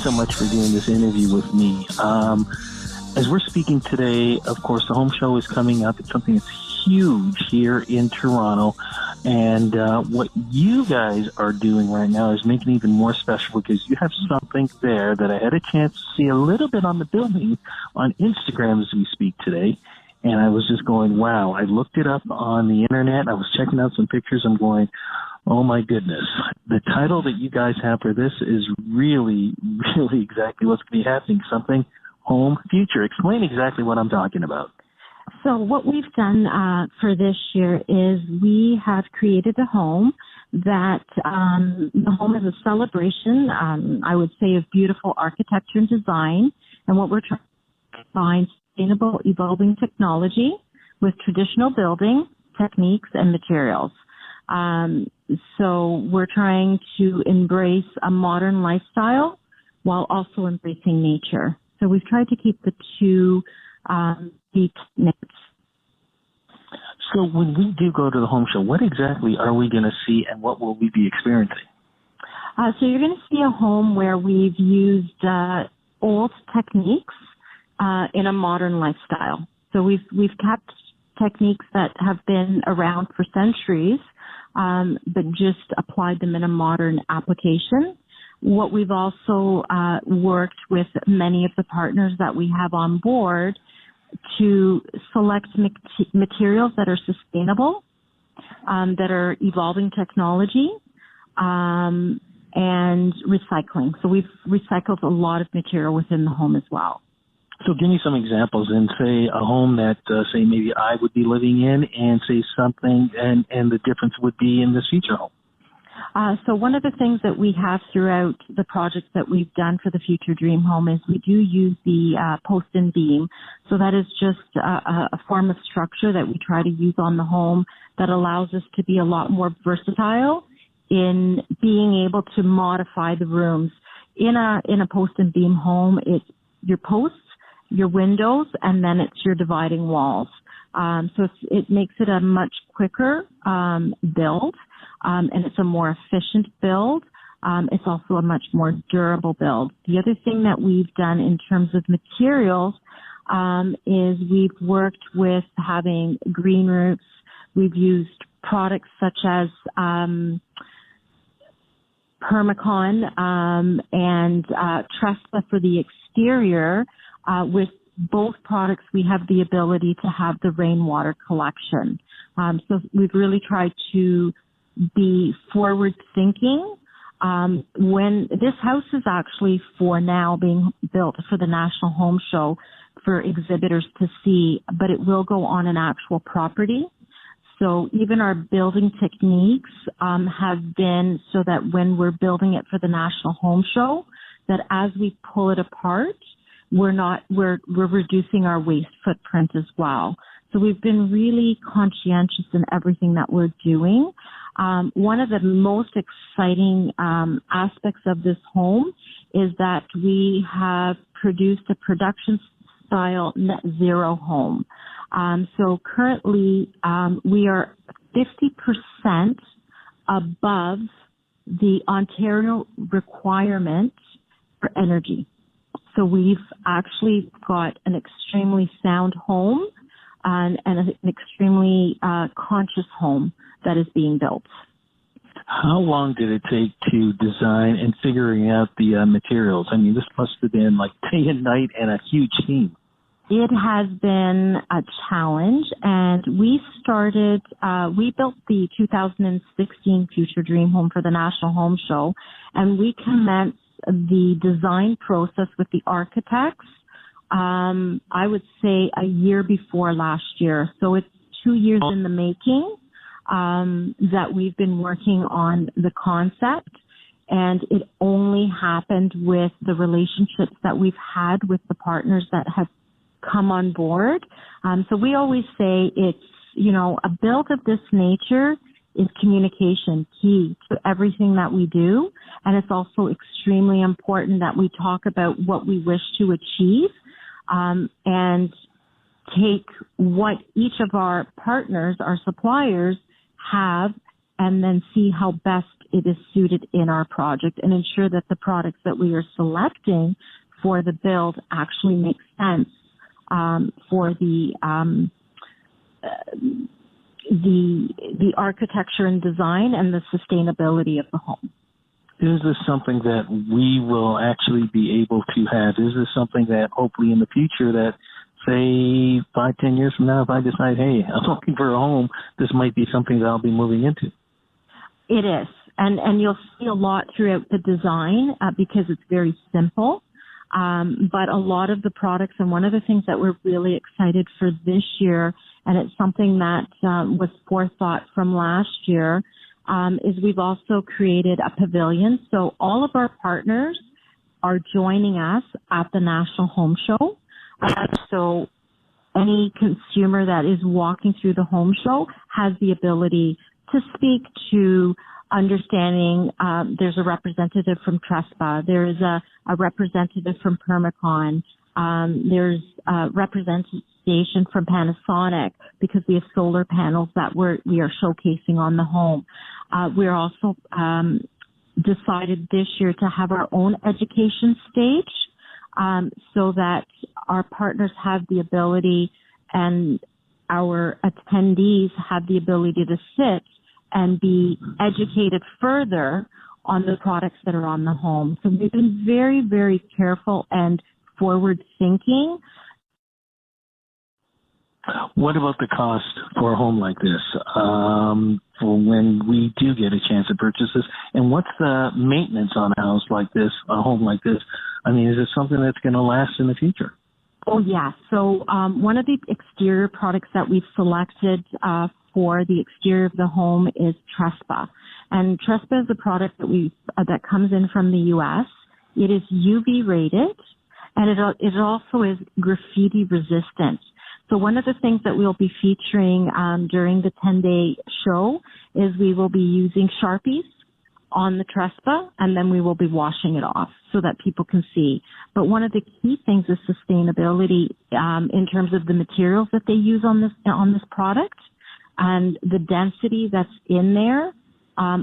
so much for doing this interview with me. As we're speaking today, of course, the home show is coming up. It's something that's huge here in Toronto. And what you guys are doing right now is making it even more special because you have something there that I had a chance to see a little bit on the building on Instagram as we speak today. And I was just going, wow. I looked it up on the internet. I was checking out some pictures. I'm going, oh, my goodness. The title that you guys have for this is really, really exactly what's going to be happening. Something Home Future. Explain exactly what I'm talking about. So what we've done for this year is we have created a home that the home is a celebration, I would say, of beautiful architecture and design. And what we're trying to find sustainable, evolving technology with traditional building techniques and materials. So we're trying to embrace a modern lifestyle while also embracing nature. So we've tried to keep the two deep knits. So when we do go to the home show, what exactly are we going to see and what will we be experiencing? So you're going to see a home where we've used old techniques in a modern lifestyle. So we've kept techniques that have been around for centuries, but just applied them in a modern application. What we've also worked with many of the partners that we have on board to select materials that are sustainable, that are evolving technology, and recycling. So we've recycled a lot of material within the home as well. So give me some examples and say a home that, say, maybe I would be living in and say something and the difference would be in this future home. So one of the things that we have throughout the projects that we've done for the Future Dream Home is we do use the post and beam. So that is just a form of structure that we try to use on the home that allows us to be a lot more versatile in being able to modify the rooms. In a post and beam home, it's your posts, your windows, and then it's your dividing walls. So it makes it a much quicker build. And it's a more efficient build. It's also a much more durable build. The other thing that we've done in terms of materials is we've worked with having green roofs. We've used products such as Permacon and Trespa for the exterior. With both products, we have the ability to have the rainwater collection. So we've really tried to be forward thinking. When this house is actually for now being built for the National Home Show for exhibitors to see, but it will go on an actual property. So even our building techniques have been so that when we're building it for the National Home Show, that as we pull it apart, we're reducing our waste footprint as well. So we've been really conscientious in everything that we're doing. One of the most exciting aspects of this home is that we have produced a production-style net zero home. So currently, we are 50% above the Ontario requirement for energy. So we've actually got an extremely sound home and an extremely conscious home that is being built. How long did it take to design and figuring out the materials? I mean, this must have been like day and night and a huge team. It has been a challenge, and we built the 2016 Future Dream Home for the National Home Show, and we commenced the design process with the architects, I would say a year before last year. So it's 2 years in the making that we've been working on the concept, and it only happened with the relationships that we've had with the partners that have come on board. So we always say it's, a build of this nature is communication key to everything that we do. And it's also extremely important that we talk about what we wish to achieve, and take what each of our partners, our suppliers have, and then see how best it is suited in our project and ensure that the products that we are selecting for the build actually make sense for the architecture and design and the sustainability of the home. Is this something that we will actually be able to have? Is this something that hopefully in the future that, say, 5-10 years from now, if I decide, hey, I'm looking for a home, this might be something that I'll be moving into? It is. And you'll see a lot throughout the design because it's very simple. But a lot of the products, and one of the things that we're really excited for this year, and it's something that was forethought from last year, is we've also created a pavilion. So all of our partners are joining us at the National Home Show. So any consumer that is walking through the home show has the ability to speak to understanding. There's a representative from Trespa. There is a representative from Permacon. There's a representation from Panasonic because we have solar panels that we are showcasing on the home. We're also decided this year to have our own education stage so that our partners have the ability and our attendees have the ability to sit and be educated further on the products that are on the home. So we've been very, very careful and forward thinking. What about the cost for a home like this for when we do get a chance to purchase this? And what's the maintenance on a house like this, a home like this? I mean, is it something that's going to last in the future? Oh, yeah. So one of the exterior products that we've selected for the exterior of the home is Trespa. And Trespa is a product that comes in from the U.S. It is UV rated, and it also is graffiti resistant. So one of the things that we'll be featuring during the 10-day show is we will be using Sharpies on the Trespa, and then we will be washing it off so that people can see. But one of the key things is sustainability in terms of the materials that they use on this product, and the density that's in there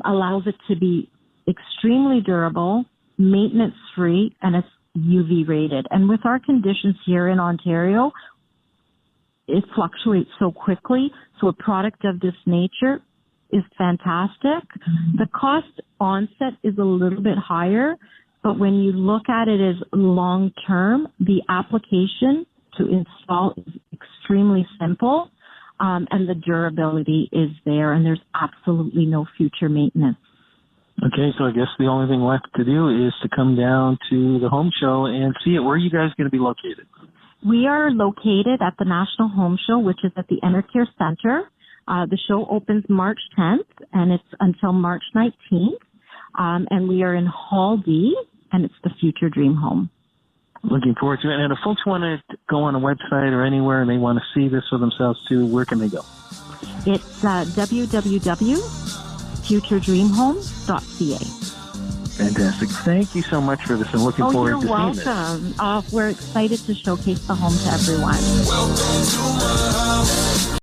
allows it to be extremely durable, maintenance-free, and it's UV rated. And with our conditions here in Ontario, it fluctuates so quickly, so a product of this nature is fantastic. The cost onset is a little bit higher, but when you look at it as long-term, the application to install is extremely simple, and the durability is there, and there's absolutely no future maintenance. Okay, so I guess the only thing left to do is to come down to the home show and see it. Where are you guys going to be located? We are located at the National Home Show, which is at the Enercare Center. The show opens March 10th, and it's until March 19th. And we are in Hall D, and it's the Future Dream Home. Looking forward to it. And if folks want to go on a website or anywhere and they want to see this for themselves too, where can they go? It's www.futuredreamhome.ca. Fantastic. Thank you so much for this. I'm looking forward to seeing this. You're welcome. We're excited to showcase the home to everyone. Welcome to my house.